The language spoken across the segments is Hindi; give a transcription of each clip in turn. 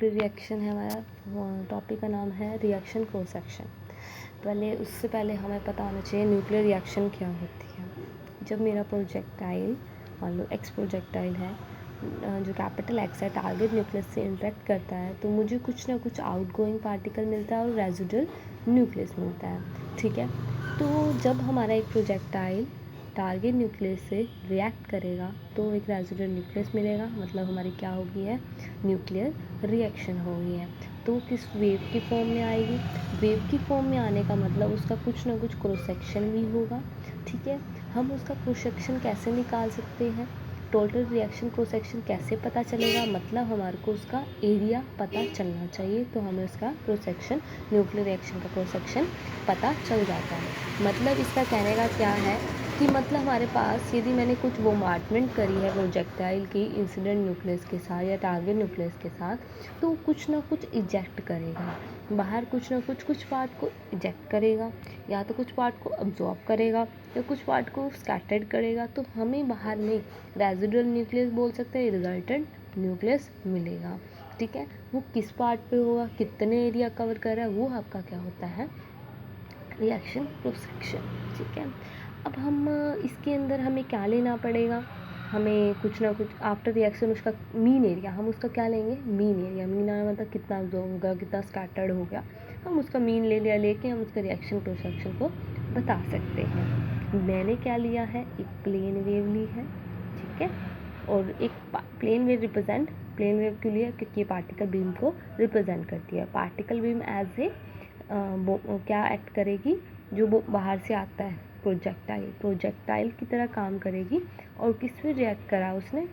न्यूक्लियर रिएक्शन है हमारा, टॉपिक का नाम है रिएक्शन क्रॉस सेक्शन। उससे पहले हमें पता होना चाहिए न्यूक्लियर रिएक्शन क्या होती है। जब मेरा प्रोजेक्टाइल, मान लो एक्स प्रोजेक्टाइल है, जो कैपिटल एक्स है, टारगेट न्यूक्लियस से इंटरेक्ट करता है तो मुझे कुछ ना कुछ आउटगोइंग पार्टिकल मिलता है और रेजिडुअल न्यूक्लियस मिलता है। ठीक है, तो जब हमारा एक प्रोजेक्टाइल टारगेट न्यूक्लियस से रिएक्ट करेगा तो एक रेजिडुअल न्यूक्लियस मिलेगा, मतलब हमारी क्या होगी है, न्यूक्लियर रिएक्शन होगी है। तो किस वेव की फॉर्म में आएगी, वेव की फॉर्म में आने का मतलब उसका कुछ ना कुछ क्रॉस सेक्शन भी होगा। ठीक है, हम उसका क्रॉस सेक्शन कैसे निकाल सकते हैं, टोटल रिएक्शन क्रॉस सेक्शन कैसे पता चलेगा, मतलब हमारे को उसका एरिया पता चलना चाहिए, तो हमें उसका क्रॉस सेक्शन, न्यूक्लियर रिएक्शन का क्रॉस सेक्शन पता चल जाता है। मतलब इसका कहने का क्या है कि मतलब हमारे पास यदि मैंने कुछ बोmbardment करी है प्रोजेक्टाइल की इंसिडेंट न्यूक्लियस के साथ या टारगेट न्यूक्लियस के साथ, तो कुछ ना कुछ इजेक्ट करेगा बाहर, कुछ ना कुछ पार्ट को इजेक्ट करेगा, या तो कुछ पार्ट को अब्जॉर्ब करेगा या कुछ पार्ट को स्कैटर्ड करेगा, तो हमें बाहर में रेजिडुअल न्यूक्लियस बोल सकते हैं, रिजल्टेंट न्यूक्लियस मिलेगा। ठीक है, वो किस पार्ट पे होगा, कितने एरिया कवर कर रहा है, वो आपका क्या होता है, रिएक्शन क्रॉस सेक्शन। ठीक है, अब हम इसके अंदर हमें क्या लेना पड़ेगा, हमें कुछ ना कुछ आफ्टर रिएक्शन उसका मीन एरिया, हम उसका क्या लेंगे, मीन एरिया। मीन आना मतलब कितना अब्जॉर्ब होगा, कितना स्कैटर्ड हो गया, हम उसका मीन ले लिया, लेके हम उसका रिएक्शन क्रॉस सेक्शन को बता सकते हैं। मैंने क्या लिया है, एक प्लेन वेव ली है। ठीक है, और एक plane wave represent, plane wave के लिए क्योंकि ये पार्टिकल बीम को रिप्रेजेंट करती है। पार्टिकल बीम एज ए क्या एक्ट करेगी, जो वो बाहर से आता है प्रोजेक्टाइल की तरह काम करेगी, और किस पे रिएक्ट करा उसने,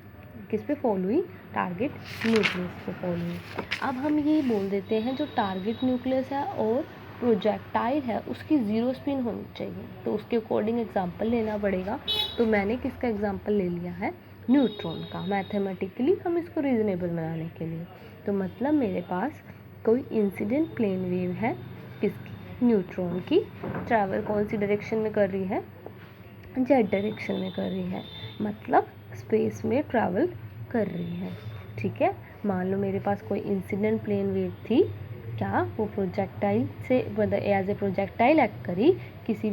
किस पे फॉल हुई, टारगेट न्यूक्लियस पे फॉल हुई। अब हम ये बोल देते हैं जो टारगेट न्यूक्लियस है और प्रोजेक्टाइल है उसकी ज़ीरो स्पिन होनी चाहिए, तो उसके अकॉर्डिंग एग्जांपल लेना पड़ेगा। तो मैंने किसका एग्जांपल ले लिया है, न्यूट्रॉन का, मैथमेटिकली हम इसको रीजनेबल बनाने के लिए। तो मतलब मेरे पास कोई इंसिडेंट प्लेन वेव है, किसकी, न्यूट्रॉन की, ट्रैवल कौन सी डायरेक्शन में कर रही है, जेड डायरेक्शन में कर रही है, मतलब स्पेस में ट्रैवल कर रही है। ठीक है, मान लो मेरे पास कोई इंसिडेंट प्लेन वेव थी, क्या वो प्रोजेक्टाइल से मतलब एज ए प्रोजेक्टाइल एक्ट करी, किसी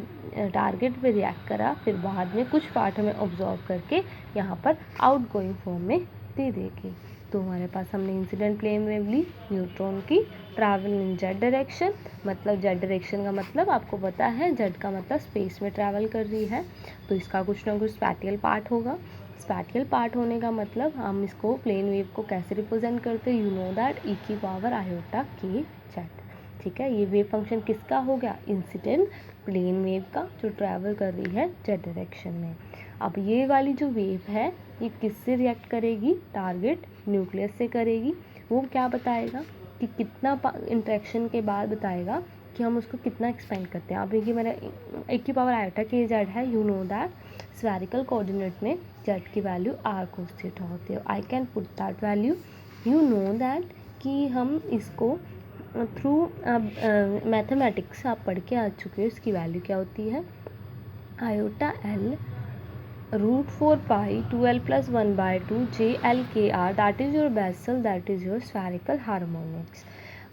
टारगेट पे रिएक्ट करा, फिर बाद में कुछ पार्ट हमें ऑब्जॉर्व करके यहाँ पर आउटगोइंग फॉर्म में दे देगी। तो हमारे पास हमने इंसिडेंट प्लेन वेव ली, न्यूट्रॉन की, ट्रैवल इन जेड डायरेक्शन, मतलब जेड डायरेक्शन का मतलब आपको पता है, जेड का मतलब स्पेस में ट्रैवल कर रही है, तो इसका कुछ ना कुछ स्पैटियल पार्ट होगा। स्पैटियल पार्ट होने का मतलब हम इसको प्लेन वेव को कैसे रिप्रेजेंट करते हैं, यू नो दैट ई की पावर आयोटा के जेड। ठीक है, ये वेव फंक्शन किसका हो गया, इंसिडेंट प्लेन वेव का, जो ट्रैवल कर रही है जेड डायरेक्शन में। अब ये वाली जो वेव है ये किससे रिएक्ट करेगी, टारगेट न्यूक्लियस से करेगी। वो क्या बताएगा कि कितना इंटरेक्शन के बाद बताएगा कि हम उसको कितना एक्सपेंड करते हैं। अब देखिए मेरा एक की पावर आयोटा के जेड है, you know that spherical coordinate में जेड की वैल्यू आर कोस थीटा होती है। I can put that value, you know that कि हम इसको थ्रू मैथमेटिक्स आप पढ़ के आ चुके हो, इसकी वैल्यू क्या होती है, iota L √4 pi 2l plus 1 by 2 JLKR, that is your Bessel, that is your spherical harmonics।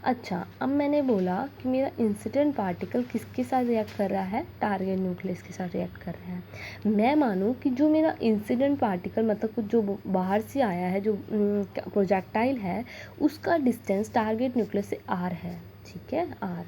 अच्छा, अब मैंने बोला कि मेरा इंसिडेंट पार्टिकल किसके साथ रिएक्ट कर रहा है, टारगेट न्यूक्लियस के साथ रिएक्ट कर रहा है। मैं मानूँ कि जो मेरा इंसिडेंट पार्टिकल मतलब कुछ जो बाहर से आया है, जो प्रोजेक्टाइल है, उसका डिस्टेंस टारगेट न्यूक्लियस से आर है। ठीक है, आर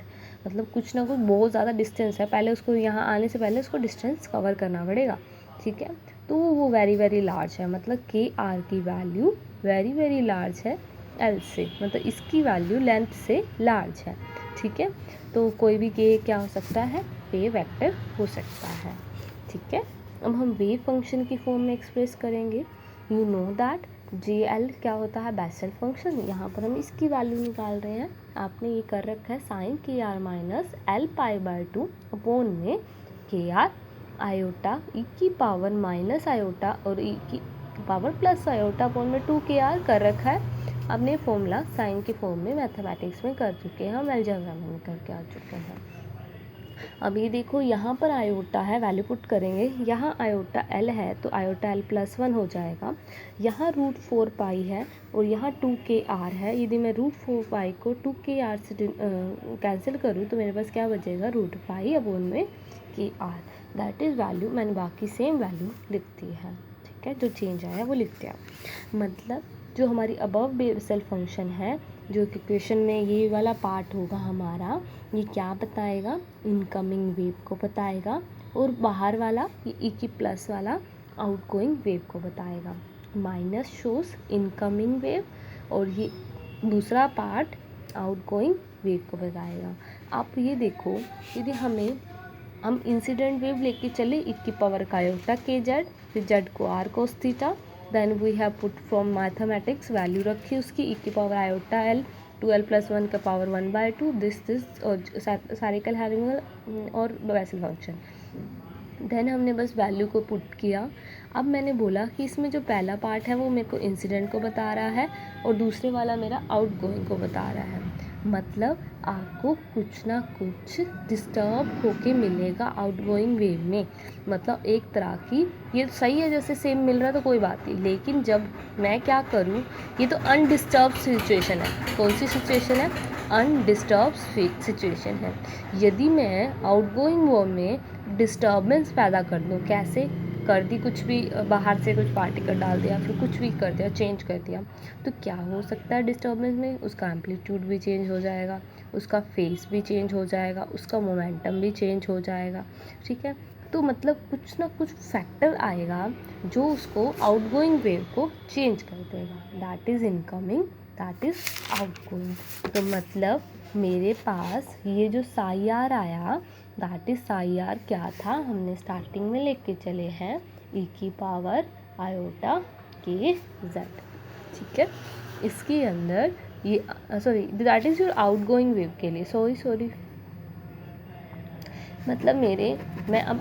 मतलब कुछ ना कुछ बहुत ज़्यादा डिस्टेंस है, पहले उसको यहाँ आने से पहले उसको डिस्टेंस कवर करना पड़ेगा। ठीक है, तो वो वेरी वेरी लार्ज है, मतलब के आर की वैल्यू वेरी वेरी लार्ज है एल से, मतलब इसकी वैल्यू लेंथ से लार्ज है। ठीक है, तो कोई भी के क्या हो सकता है, वेव वेक्टर हो सकता है। ठीक है, अब हम वेव फंक्शन की फॉर्म में एक्सप्रेस करेंगे। You know that J L क्या होता है, बेसल फंक्शन। यहाँ पर हम इसकी वैल्यू निकाल रहे हैं, आपने ये कर रखा है sine k r minus l pi by 2 upon में के आर आयोटा ई की पावर माइनस आयोटा और ई की पावर प्लस आयोटा अपॉन में 2 के आर कर रखा है। हमने फॉर्मूला साइन के फॉर्म में मैथमेटिक्स में कर चुके हैं, हम अलजेब्रा में करके आ चुके हैं। अब ये देखो यहाँ पर आयोटा है, वैल्यू पुट करेंगे, यहाँ आयोटा एल है तो आयोटा एल प्लस 1 हो जाएगा। यहाँ रूट 4 पाई है और यहाँ 2 kr है। यदि मैं रूट 4 पाई को 2 kr से कैंसिल करूँ तो मेरे पास क्या बचेगा, रूट पाई अपॉन में kr। दैट इज़ वैल्यू, मैंने बाकी सेम वैल्यू लिख दी है, ठीक है, जो चेंज आया वो लिख दिया। मतलब जो हमारी अबव बेसल फंक्शन है, जो इक्वेशन में ये वाला पार्ट होगा हमारा, ये क्या बताएगा, इनकमिंग वेव को बताएगा, और बाहर वाला ये ई की प्लस वाला आउटगोइंग वेव को बताएगा। माइनस शोस इनकमिंग वेव और ये दूसरा पार्ट आउटगोइंग वेव को बताएगा। आप ये देखो, यदि हम इंसिडेंट वेव लेके चले ई की पावर का आयोटा के जेड, फिर जेड को r cos theta, then we have put from mathematics value रखी उसकी ई की पावर आयोटा एल 2l + 1 का पावर 1/2 दिस और सारिकल हैविंग और बेसल फंक्शन। देन हमने बस वैल्यू को पुट किया। अब मैंने बोला कि इसमें जो पहला पार्ट है वो मेरे को इंसिडेंट को बता रहा है और दूसरे वाला मेरा आउटगोइंग को बता रहा है। मतलब आपको कुछ ना कुछ डिस्टर्ब होके मिलेगा आउटगोइंग वेव में। मतलब एक तरह की, ये सही है जैसे सेम मिल रहा है तो कोई बात नहीं, लेकिन जब मैं क्या करूँ, ये तो अनडिस्टर्ब सिचुएशन है। कौन सी सिचुएशन है, अनडिस्टर्ब सिचुएशन है। यदि मैं आउटगोइंग वेव में डिस्टर्बेंस पैदा कर दूँ, कैसे कर दी, कुछ भी बाहर से कुछ पार्टिकल डाल दिया, फिर कुछ भी कर दिया, चेंज कर दिया, तो क्या हो सकता है डिस्टर्बेंस में, उसका एम्पलीट्यूड भी चेंज हो जाएगा, उसका फेस भी चेंज हो जाएगा, उसका मोमेंटम भी चेंज हो जाएगा, ठीक है। तो मतलब कुछ ना कुछ फैक्टर आएगा जो उसको आउटगोइंग वेव को चेंज कर देगा। That is incoming, that is outgoing. तो मतलब मेरे पास ये जो साई आर आया, दैट इज साई आर क्या था, हमने स्टार्टिंग में लेके चले हैं ई की पावर आयोटा के जेड, ठीक है। इसके अंदर ये sorry, that is your outgoing wave के लिए, सॉरी मतलब मैं अब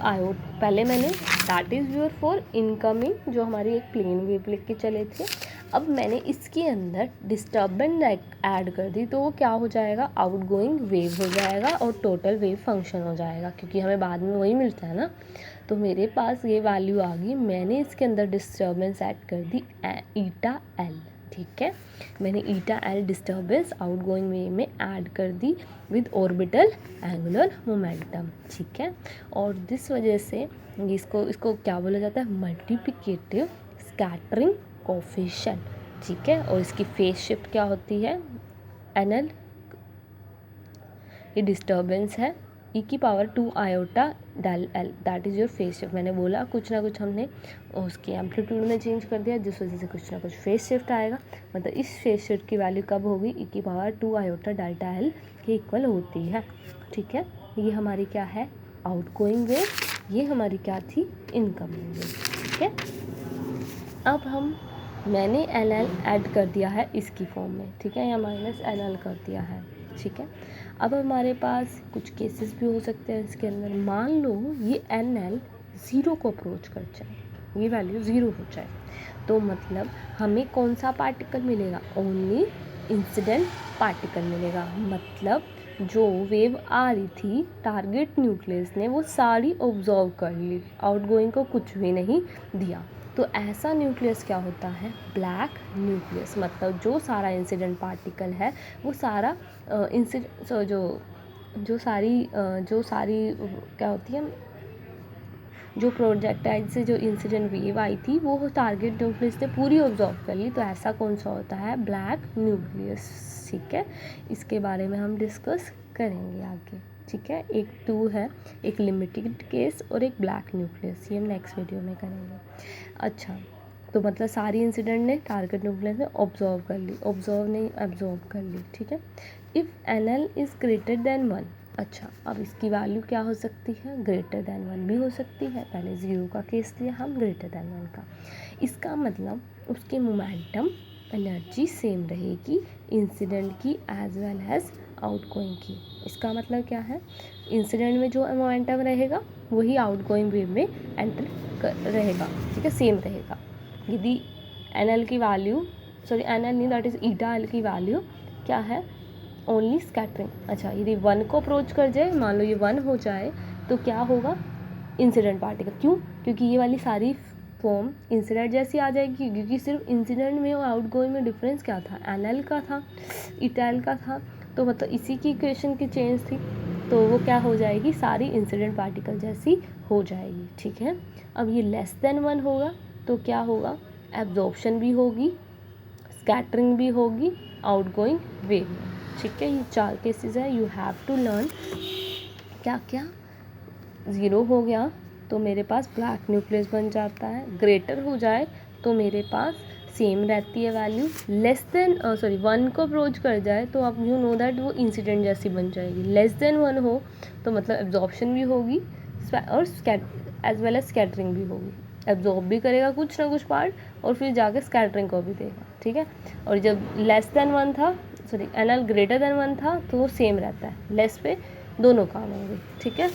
पहले मैंने that is your for incoming, जो हमारी एक प्लेन वेव लिख के चले थे। अब मैंने इसके अंदर डिस्टर्बेंस ऐड कर दी तो वो क्या हो जाएगा, आउटगोइंग वेव हो जाएगा और टोटल वेव फंक्शन हो जाएगा, क्योंकि हमें बाद में वही मिलता है ना। तो मेरे पास ये वैल्यू आ गई, मैंने इसके अंदर डिस्टर्बेंस ऐड कर दी ईटा एल, ठीक है। मैंने eta L disturbance outgoing wave में ऐड कर दी विद ऑर्बिटल एंगुलर मोमेंटम, ठीक है। और जिस वजह से इसको क्या बोला जाता है, मल्टीप्लिकेटिव स्कैटरिंग कोफिशिएंट, ठीक है। और इसकी फेज शिफ्ट क्या होती है, एनएल। ये डिस्टर्बेंस है ई की power 2 iota del l, that is your phase shift. मैंने बोला कुछ ना कुछ हमने उसके एम्पलीट्यूड में चेंज कर दिया, जिस वजह से कुछ ना कुछ फेज शिफ्ट आएगा। मतलब इस फेज शिफ्ट की वैल्यू कब होगी, ई की पावर 2 आयोटा डेल्टा एल के इक्वल होती है, ठीक है। ये हमारी क्या है, आउटगोइंग वेव, ये हमारी क्या थी, इनकमिंग वेव, ठीक है। अब मैंने एल एल ऐड कर दिया है इसकी फॉर्म में, ठीक है, या माइनस एल एल कर दिया है, ठीक है। अब हमारे पास कुछ केसेस भी हो सकते हैं इसके अंदर। मान लो ये एन एल 0 को अप्रोच कर जाए, ये वैल्यू 0 हो जाए, तो मतलब हमें कौन सा पार्टिकल मिलेगा, ओनली इंसिडेंट पार्टिकल मिलेगा। मतलब जो वेव आ रही थी टारगेट न्यूक्लियस ने वो सारी ऑब्जर्व कर ली, आउटगोइंग को कुछ भी नहीं दिया। तो ऐसा न्यूक्लियस क्या होता है, ब्लैक न्यूक्लियस। मतलब जो सारा इंसिडेंट पार्टिकल है वो सारा जो सारी क्या होती है, जो प्रोजेक्टाइल से जो इंसिडेंट वेव आई थी वो टारगेट न्यूक्लियस ने पूरी ऑब्जर्व कर ली। तो ऐसा कौन सा होता है, ब्लैक न्यूक्लियस, ठीक है। इसके बारे में हम डिस्कस करेंगे आगे, ठीक है। एक 2 है, एक लिमिटेड केस और एक ब्लैक न्यूक्लियस, ये हम नेक्स्ट वीडियो में करेंगे। अच्छा, तो मतलब सारी इंसिडेंट ने टारगेट न्यूक्लियस ने ऑब्जर्व कर ली, एब्जॉर्व कर ली, ठीक है। If n l is greater than 1, अच्छा अब इसकी वैल्यू क्या हो सकती है, ग्रेटर देन 1 भी हो सकती है। पहले 0 का केस लिया हम, ग्रेटर देन 1 का। इसका मतलब उसके मोमेंटम एनर्जी सेम रहेगी इंसिडेंट की एज वेल एज आउटगोइंग की। इसका मतलब क्या है, इंसिडेंट में जो मोमेंटम रहेगा वही आउटगोइंग वेव में एंटर रहेगा, ठीक है, सेम रहेगा। यदि एन एल की वैल्यू, एन एल नहीं, दैट इज़ ईटा एल की वैल्यू क्या है, ओनली स्कैटरिंग। अच्छा, यदि 1 को अप्रोच कर जाए, मान लो ये 1 हो जाए, तो क्या होगा, इंसिडेंट पार्टिकल। क्यों? क्योंकि ये वाली सारी फॉर्म इंसिडेंट जैसी आ जाएगी, क्योंकि सिर्फ इंसिडेंट में और आउटगोइंग में डिफरेंस क्या था, एनएल का था, इटैल का था, तो मतलब इसी की इक्वेशन की चेंज थी, तो वो क्या हो जाएगी, सारी इंसिडेंट पार्टिकल जैसी हो जाएगी। ठीक है, अब ये लेस देन 1 होगा तो क्या होगा, एब्जॉर्प्शन भी होगी, स्कैटरिंग भी होगी, आउटगोइंग वेव में। ठीक है, ये 4 केसेस है, यू हैव टू लर्न। क्या क्या, 0 हो गया तो मेरे पास ब्लैक न्यूक्लियस बन जाता है, ग्रेटर हो जाए तो मेरे पास सेम रहती है वैल्यू, लेस देन 1 को अप्रोच कर जाए तो आप यू नो दैट वो इंसिडेंट जैसी बन जाएगी, लेस देन 1 हो तो मतलब एब्जॉर्प्शन भी होगी और एज वेल एज स्कैटरिंग भी होगी, एब्जॉर्ब भी करेगा कुछ ना कुछ पार्ट और फिर जाके स्कैटरिंग को भी देगा। ठीक है, और जब लेस देन 1 था, एनएल ग्रेटर देन 1 था तो वो सेम रहता है, लेस पे दोनों काम होंगे। ठीक है,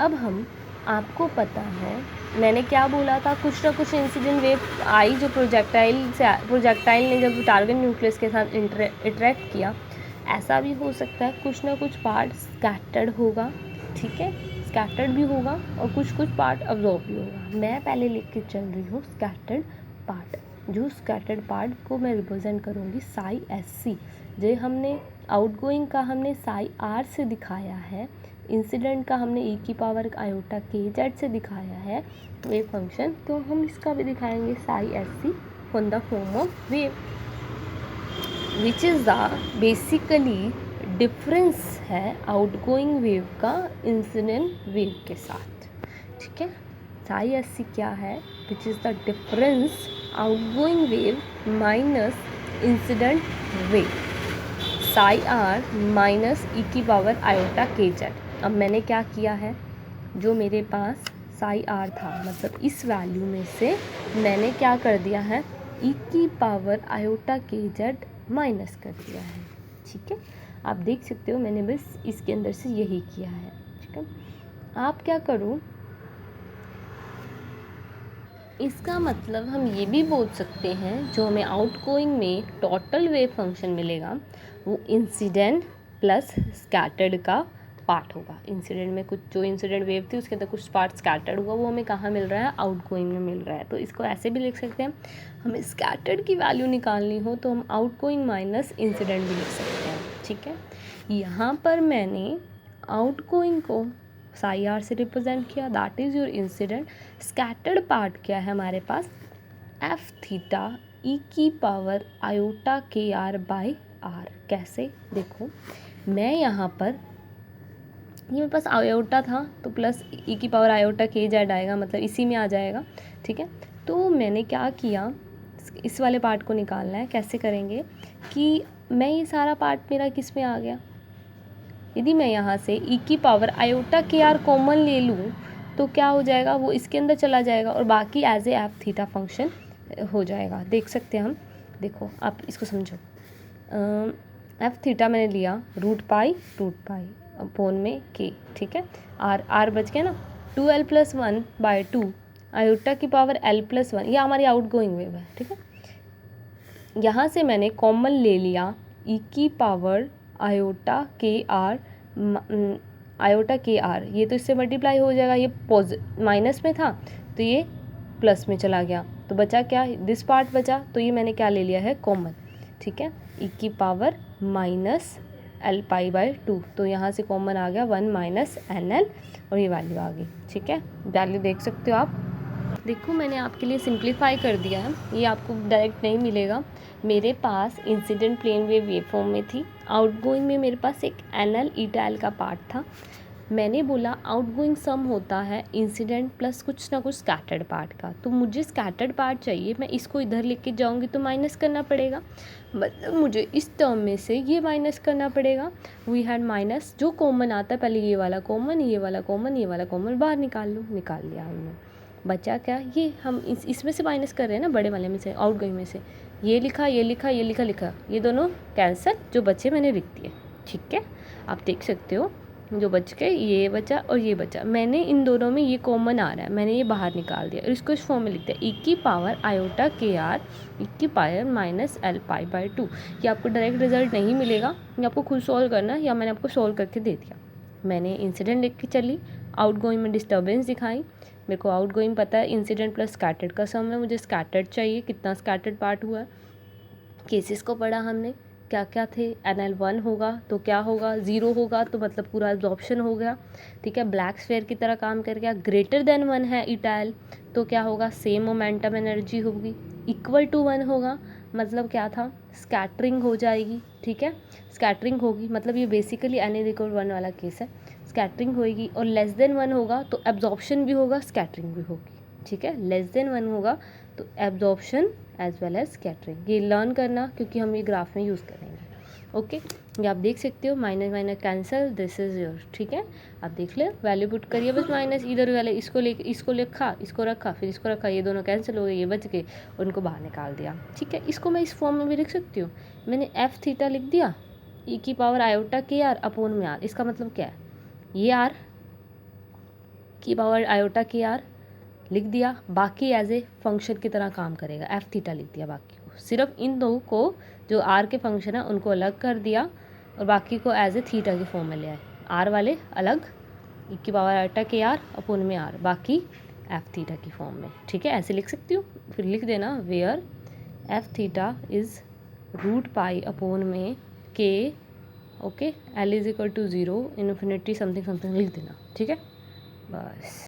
अब हम, आपको पता है मैंने क्या बोला था, कुछ ना कुछ इंसिडेंट वेव आई जो प्रोजेक्टाइल ने जब टारगेट न्यूक्लियस के साथ इंटरेक्ट किया, ऐसा भी हो सकता है कुछ ना कुछ पार्ट स्कैटर्ड होगा। ठीक है, स्कैटर्ड भी होगा और कुछ कुछ पार्ट अब्जॉर्ब भी होगा। मैं पहले लिख के चल रही हूँ स्कैटर्ड पार्ट, जो स्कैटर्ड पार्ट को मैं रिप्रेजेंट करूँगी साई एस सी। जो हमने आउटगोइंग का हमने साई आर से दिखाया है, इंसिडेंट का हमने ई की पावर आयोटा के जेड से दिखाया है वेव फंक्शन, तो हम इसका भी दिखाएंगे psi S C on the form of wave, which is the basically difference है आउटगोइंग वेव का इंसिडेंट वेव के साथ। ठीक है, साई एस सी क्या है, which is the difference outgoing wave minus incident wave, psi R minus e की पावर आयोटा के जेड। अब मैंने क्या किया है, जो मेरे पास साई आर था, मतलब इस वैल्यू में से मैंने क्या कर दिया है, ई की पावर आयोटा के जेड माइनस कर दिया है। ठीक है, आप देख सकते हो मैंने बस इसके अंदर से यही किया है। ठीक है, आप क्या करो, इसका मतलब हम ये भी बोल सकते हैं जो हमें आउटगोइंग में टोटल वेव फंक्शन मिलेगा वो इंसिडेंट प्लस स्कैटर्ड का पार्ट होगा। इंसिडेंट में कुछ जो इंसिडेंट वेव थी उसके अंदर कुछ पार्ट स्कैटर्ड हुआ, वो हमें कहाँ मिल रहा है, आउटगोइंग में मिल रहा है। तो इसको ऐसे भी लिख सकते हैं, हमें स्कैटर्ड की वैल्यू निकालनी हो तो हम आउटगोइंग माइनस इंसिडेंट भी लिख सकते हैं। ठीक है, यहाँ पर मैंने आउटगोइंग को साई आर से रिप्रेजेंट किया, that is your incident. Scattered part क्या है हमारे पास, एफ थीटा ई की पावर आयोटा के आर बाई आर। कैसे, देखो मैं यहाँ पर, ये मेरे पास आयोटा था तो प्लस ई की पावर आयोटा के जेड आएगा, मतलब इसी में आ जाएगा। ठीक है, तो मैंने क्या किया, इस वाले पार्ट को निकालना है। कैसे करेंगे कि मैं ये सारा पार्ट मेरा किस में आ गया, यदि मैं यहाँ से ई की पावर आयोटा के आर कॉमन ले लूँ तो क्या हो जाएगा, वो इसके अंदर चला जाएगा और बाकी as a f theta function हो जाएगा। देख सकते हैं हम, देखो आप इसको समझो, एफ थीटा मैंने लिया रूट पाई अपोन में के। ठीक है, आर बच गया ना, 2l+1/2 आयोटा की पावर l+1, ये हमारी आउटगोइंग वेव है। ठीक है, यहाँ से मैंने कॉमन ले लिया ई की पावर आयोटा के आर, ये तो इससे मल्टीप्लाई हो जाएगा, ये माइनस में था तो ये प्लस में चला गया, तो बचा क्या, दिस पार्ट बचा, तो ये मैंने क्या ले लिया है, कॉमन। ठीक है, ई की पावर माइनस l/2, तो यहाँ से कॉमन आ गया 1 माइनस NL और ये वैल्यू आ गई। ठीक है, वैल्यू देख सकते हो आप, देखो मैंने आपके लिए सिंप्लीफाई कर दिया है, ये आपको डायरेक्ट नहीं मिलेगा। मेरे पास इंसिडेंट प्लेन वेव फॉर्म में थी, आउटगोइंग में मेरे पास एक NL ईटैल का पार्ट था। मैंने बोला आउटगोइंग सम होता है इंसिडेंट प्लस कुछ ना कुछ स्कैटर्ड पार्ट का, तो मुझे स्कैटर्ड पार्ट चाहिए, मैं इसको इधर लेके जाऊंगी तो माइनस करना पड़ेगा, मतलब मुझे इस टर्म में से ये माइनस करना पड़ेगा। वी हैड माइनस, जो कॉमन आता है पहले ये वाला कॉमन, ये वाला कॉमन, ये वाला कॉमन बाहर निकाल लो, निकाल लिया हमने। बचा क्या, ये हम इसमें से माइनस कर रहे हैं ना, बड़े वाले में से, आउटगोइंग में से, ये लिखा, ये दोनों कैंसिल, जो बचे मैंने लिख दिए। ठीक है, आप देख सकते हो जो बच गए ये बचा और ये बचा, मैंने इन दोनों में ये कॉमन आ रहा है, मैंने ये बाहर निकाल दिया और इसको इस फॉर्म में लिख दिया, e की पावर आयोटा के आर e की power minus l pi by 2। ये आपको डायरेक्ट रिजल्ट नहीं मिलेगा, ये आपको खुद सॉल्व करना है, या मैंने आपको सॉल्व करके दे दिया। मैंने इंसिडेंट लिख के चली, आउट गोइंग में डिस्टर्बेंस दिखाई, मेरे को आउट गोइंग पता है इंसिडेंट प्लस स्कैटर्ड का सम है, मुझे स्कैटर्ड चाहिए, कितना स्कैटर्ड पार्ट हुआ है। केसेस को पढ़ा हमने, क्या क्या थे, NL1 होगा तो क्या होगा, 0 होगा तो मतलब पूरा एब्जॉर्प्शन हो गया, ठीक है, ब्लैक स्फेयर की तरह काम कर गया। ग्रेटर देन 1 है इटाइल तो क्या होगा, सेम मोमेंटम एनर्जी होगी। इक्वल टू 1 होगा मतलब क्या था, स्कैटरिंग हो जाएगी, ठीक है, स्कैटरिंग होगी, मतलब ये बेसिकली N=1 वाला केस है, स्कैटरिंग होएगी। और लेस देन 1 होगा तो एब्जॉर्प्शन भी होगा, स्कैटरिंग भी होगी, ठीक है, लेस देन 1 होगा तो absorption as well as scattering. ये लर्न करना क्योंकि हम ये ग्राफ में यूज़ करेंगे। ओके, ये आप देख सकते हो, minus minus cancel, this is your, ठीक है, आप देख ले, वैल्यू पुट करिए बस, माइनस इधर वाले इसको लिखा, इसको रखा, फिर इसको रखा, ये दोनों कैंसिल हो गए, ये बच गए, उनको बाहर निकाल दिया, ठीक है। इसको मैं इस फॉर्म में भी लिख सकती हूँ, मैंने एफ थीटा लिख दिया, ई की पावर आयोटा के आर अपॉन में आर, इसका मतलब क्या है, ये आर की पावर आयोटा के आर लिख दिया, बाकी एज ए फंक्शन की तरह काम करेगा, एफ थीटा लिख दिया, बाकी को सिर्फ इन दो को जो आर के फंक्शन है उनको अलग कर दिया और बाकी को एज ए थीटा के फॉर्म में ले आए, आर वाले अलग, ई की पावर आटा के आर अपोन में आर, बाकी एफ थीटा की फॉर्म में, ठीक है, ऐसे लिख सकती हूँ। फिर लिख देना where f theta is root pi upon में k, okay, L = 0 infinity something something लिख देना, ठीक है, बस।